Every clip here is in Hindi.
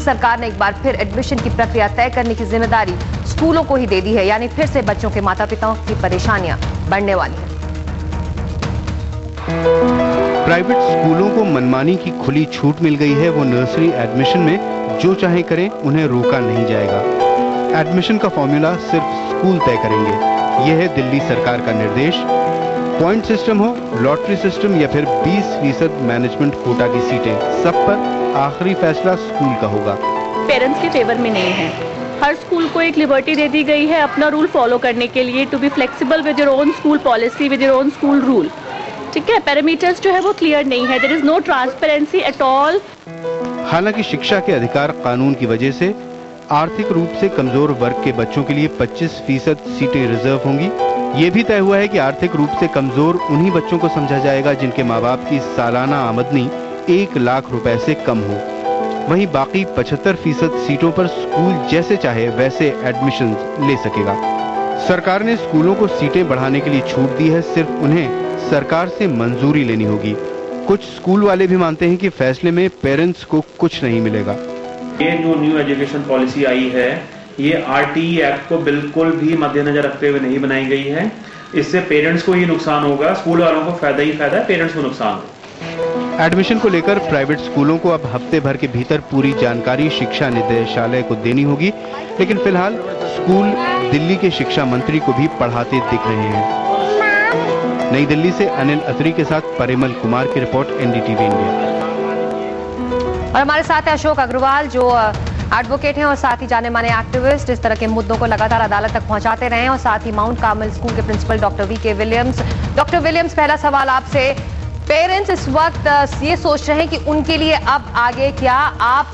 सरकार ने एक बार फिर एडमिशन की प्रक्रिया तय करने की जिम्मेदारी स्कूलों को ही दे दी है, यानी फिर से बच्चों के माता पिताओं की परेशानियां बढ़ने वाली हैं। प्राइवेट स्कूलों को मनमानी की खुली छूट मिल गई है। वो नर्सरी एडमिशन में जो चाहे करें, उन्हें रोका नहीं जाएगा। एडमिशन का फॉर्मूला सिर्फ स्कूल तय करेंगे। यह है दिल्ली सरकार का निर्देश। पॉइंट सिस्टम हो, लॉटरी सिस्टम या फिर 20% मैनेजमेंट कोटा की सीटें, सब पर आखिरी फैसला स्कूल का होगा। पेरेंट्स के फेवर में नहीं है। हर स्कूल को एक लिबर्टी दे दी गई है अपना रूल फॉलो करने के लिए, to be flexible with your own school policy, with your own school rule. ठीक है, पैरामीटर्स जो है वो क्लियर नहीं है, there is no transparency at all. हालांकि शिक्षा के अधिकार कानून की वजह से आर्थिक रूप से कमजोर वर्ग के बच्चों के लिए 25% सीटें रिजर्व होंगी। ये भी तय हुआ है कि आर्थिक रूप से कमजोर उन्हीं बच्चों को समझा जाएगा जिनके माँ बाप की सालाना आमदनी 1 लाख रुपए से कम हो। वहीं बाकी 75% सीटों पर स्कूल जैसे चाहे वैसे एडमिशन ले सकेगा। सरकार ने स्कूलों को सीटें बढ़ाने के लिए छूट दी है, सिर्फ उन्हें सरकार से मंजूरी लेनी होगी। कुछ स्कूल वाले भी मानते हैं कि फैसले में पेरेंट्स को कुछ नहीं मिलेगा। ये जो न्यू एजुकेशन पॉलिसी आई है, ये आरटीई एक्ट को बिल्कुल भी मद्देनजर रखते हुए नहीं बनाई गई है। इससे पेरेंट्स को ही नुकसान होगा, स्कूल वालों को फायदा ही फायदा है, पेरेंट्स को नुकसान होगा। एडमिशन को लेकर प्राइवेट स्कूलों को अब हफ्ते भर के भीतर पूरी जानकारी शिक्षा निदेशालय को देनी होगी, लेकिन फिलहाल स्कूल दिल्ली के शिक्षा मंत्री को भी पढ़ाते दिख रहे हैं। नई दिल्ली से अनिल अत्री के साथ परिमल कुमार की रिपोर्ट, एनडीटीवी इंडिया। और हमारे साथ है अशोक अग्रवाल, जो एडवोकेट हैं और साथ ही जाने माने एक्टिविस्ट। इस तरह के मुद्दों को लगातार अदालत तक पहुंचाते रहे हैं। और साथ ही माउंट कार्मल स्कूल के principal doctor VK Williams. Doctor Williams, पहला सवाल आपसे, पेरेंट्स इस वक्त ये सोच रहे हैं कि उनके लिए अब आगे क्या, आप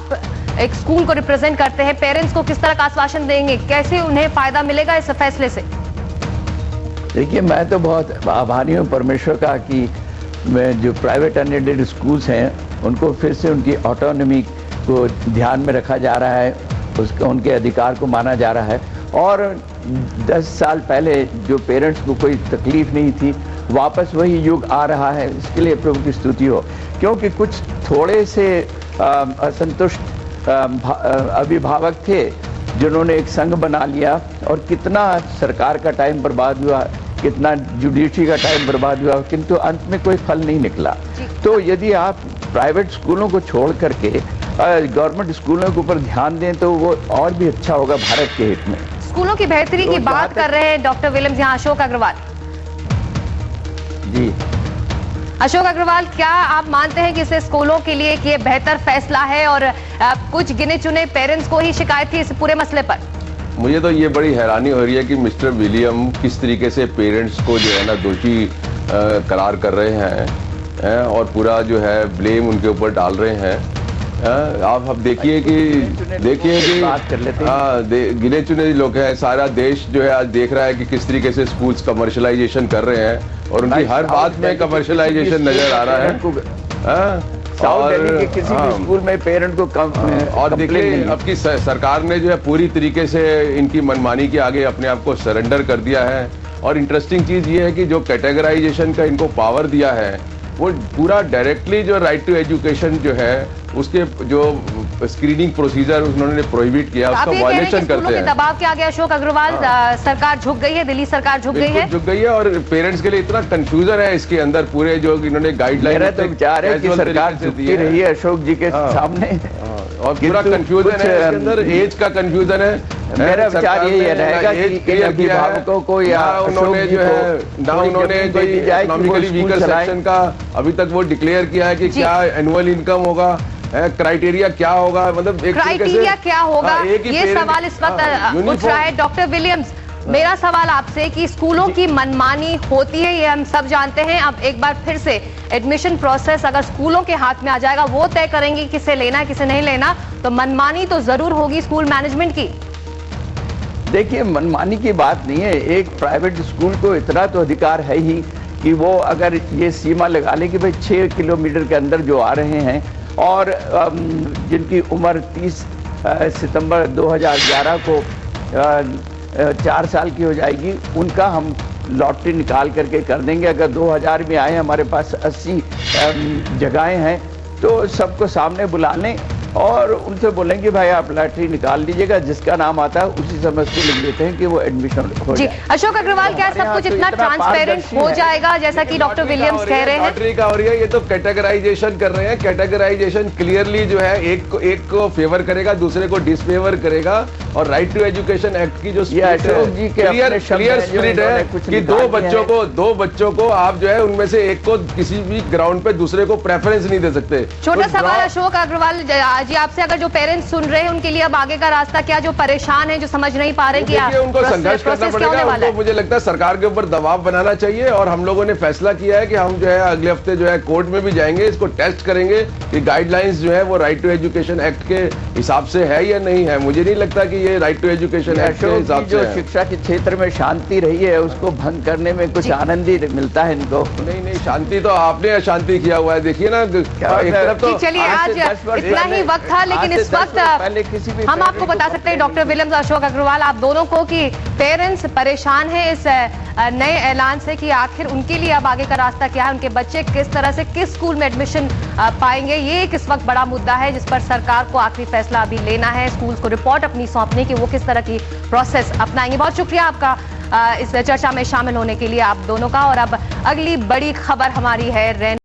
एक स्कूल को रिप्रेजेंट करते हैं, पेरेंट्स को किस तरह का आश्वासन देंगे, कैसे उन्हें फायदा मिलेगा इस फैसले से? देखिए, मैं तो बहुत आभारी हूँ परमेश्वर का कि जो प्राइवेट अनएडेड स्कूल्स हैं उनको फिर से उनकी ऑटोनॉमी को ध्यान में रखा जा रहा है, उसका उनके अधिकार को माना जा रहा है। और 10 साल पहले जो पेरेंट्स को कोई तकलीफ नहीं थी, वापस वही युग आ रहा है। इसके लिए प्रभु की स्तुति हो, क्योंकि कुछ थोड़े से असंतुष्ट अभिभावक थे जिन्होंने एक संघ बना लिया, और कितना सरकार का टाइम बर्बाद हुआ, कितना जुडिशरी का टाइम बर्बाद हुआ, किंतु अंत में कोई फल नहीं निकला। तो यदि आप प्राइवेट स्कूलों को छोड़ करके गवर्नमेंट स्कूलों के ऊपर ध्यान दें तो वो और भी अच्छा होगा भारत के हित में। स्कूलों की बेहतरी की बात कर रहे हैं डॉक्टर विलियम्स, यहाँ अशोक अग्रवाल जी। अशोक अग्रवाल, क्या आप मानते हैं कि इसे स्कूलों के लिए ये बेहतर फैसला है, और कुछ गिने चुने पेरेंट्स को ही शिकायत थी इस पूरे मसले पर? मुझे तो ये बड़ी हैरानी हो रही है कि मिस्टर विलियम किस तरीके से पेरेंट्स को जो है ना दोषी करार कर रहे हैं और पूरा जो है ब्लेम उनके ऊपर डाल रहे हैं। आप अब देखिए कि बात कर लेते हैं। गिने चुने लोग हैं, सारा देश जो है आज देख रहा है कि किस तरीके से स्कूल्स कमर्शलाइजेशन कर रहे हैं, और उनकी हर बात में कमर्शलाइजेशन नजर आ रहा है। साउथ दिल्ली के किसी भी स्कूल में पेरेंट को कम और देखिए, अब की सरकार ने जो है पूरी तरीके से इनकी मनमानी के आगे अपने आप को सरेंडर कर दिया है। और इंटरेस्टिंग चीज ये है कि जो कैटेगराइजेशन का इनको पावर दिया है, वो पूरा डायरेक्टली जो राइट टू एजुकेशन जो है उसके जो स्क्रीनिंग प्रोसीजर उन्होंने प्रोहिबिट किया, उसका वायलेशन करते हैं। दबाव के आगे अशोक अग्रवाल, सरकार झुक गई है, दिल्ली सरकार झुक गई है, और पेरेंट्स के लिए इतना कंफ्यूजन है इसके अंदर पूरे जो इन्होंने गाइडलाइन विचार है कि सरकार झुकती रही है अशोक जी के सामने, और पूरा कंफ्यूजन है इसके अंदर, एज का कंफ्यूजन है। मेरा विचार ये रहेगा कि अभिभावकों को या उन्होंने जो है ना उन्होंने इकोनॉमिकली वीकर सेक्शन का अभी तक वो डिक्लेयर किया है कि क्या एनुअल इनकम होगा, क्राइटेरिया क्या होगा, मतलब एक क्राइटेरिया क्या होगा, ये सवाल इस वक्त उठ रहा है। डॉक्टर विलियम्स, मेरा सवाल आपसे कि स्कूलों की मनमानी होती है, ये हम सब जानते हैं। अब एक बार फिर से एडमिशन प्रोसेस अगर स्कूलों के हाथ में आ जाएगा, वो तय करेंगे किसे लेना है किसे नहीं लेना, तो मनमानी तो जरूर होगी स्कूल मैनेजमेंट की। देखिए, मनमानी की बात नहीं है। एक प्राइवेट स्कूल को इतना तो अधिकार है ही कि वो अगर ये सीमा लगा ले कि भाई 6 किलोमीटर के अंदर जो आ रहे हैं और जिनकी उम्र 30 सितंबर 2011 को 4 साल की हो जाएगी, उनका हम लॉटरी निकाल करके कर देंगे। अगर 2000 में आए, हमारे पास 80 जगहें हैं, तो सबको सामने बुला लें और उनसे बोलेंगे भाई आप लॉटरी निकाल लीजिएगा, जिसका नाम आता है उसी समय उसको लिख देते हैं कि वो एडमिशन हो जी। जाए। अशोक अग्रवाल, क्या सब कुछ इतना ट्रांसपेरेंट हो जाएगा जैसा कि डॉक्टर विलियम्स कह रहे हैं? लॉटरी का हो रही है, ये तो कैटेगराइजेशन कर रहे हैं। कैटेगराइजेशन क्लियरली जो है एक को फेवर करेगा, दूसरे को डिसफेवर करेगा। और राइट टू एजुकेशन एक्ट की जो अशोक जी के क्लियर स्पिरिट है कि दो बच्चों को आप जो है उनमें से एक को किसी भी ग्राउंड पे दूसरे को प्रेफरेंस नहीं दे सकते। छोटा सवाल अशोक अग्रवाल जी आपसे, अगर जो पेरेंट्स सुन रहे हैं उनके लिए अब आगे का रास्ता क्या, जो परेशान है, जो समझ नहीं पा रहे कि उनको संघर्ष करना पड़ेगा। उनको मुझे लगता है सरकार के ऊपर दबाव बनाना चाहिए। और हम लोगों ने फैसला किया है कि हम जो है अगले हफ्ते जो है कोर्ट में भी जाएंगे, इसको टेस्ट करेंगे कि गाइडलाइंस जो है वो राइट टू एजुकेशन एक्ट के हिसाब से है या नहीं है। मुझे नहीं लगता कि ये राइट टू एजुकेशन एक्ट के हिसाब से जो शिक्षा के क्षेत्र में शांति रही है उसको भंग करने में कुछ आनंद ही मिलता है इनको। नहीं, शांति तो आपने अशांति किया हुआ है। देखिए ना, एक तरफ तो चलिए आज इतना ही वक्त था, लेकिन इस वक्त हम आपको बता सकते हैं डॉक्टर विलियम्स, अशोक अग्रवाल, आप दोनों को, कि पेरेंट्स परेशान हैं इस नए ऐलान से कि आखिर उनके लिए अब आगे का रास्ता क्या है, उनके बच्चे किस तरह से किस स्कूल में एडमिशन पाएंगे। ये एक इस वक्त बड़ा मुद्दा है जिस पर सरकार को आखिरी फैसला अभी लेना है, स्कूल्स को रिपोर्ट अपनी सौंपने की, वो किस तरह की प्रोसेस अपनाएंगे। बहुत शुक्रिया आपका इस चर्चा में शामिल होने के लिए आप दोनों का। और अब अगली बड़ी खबर हमारी है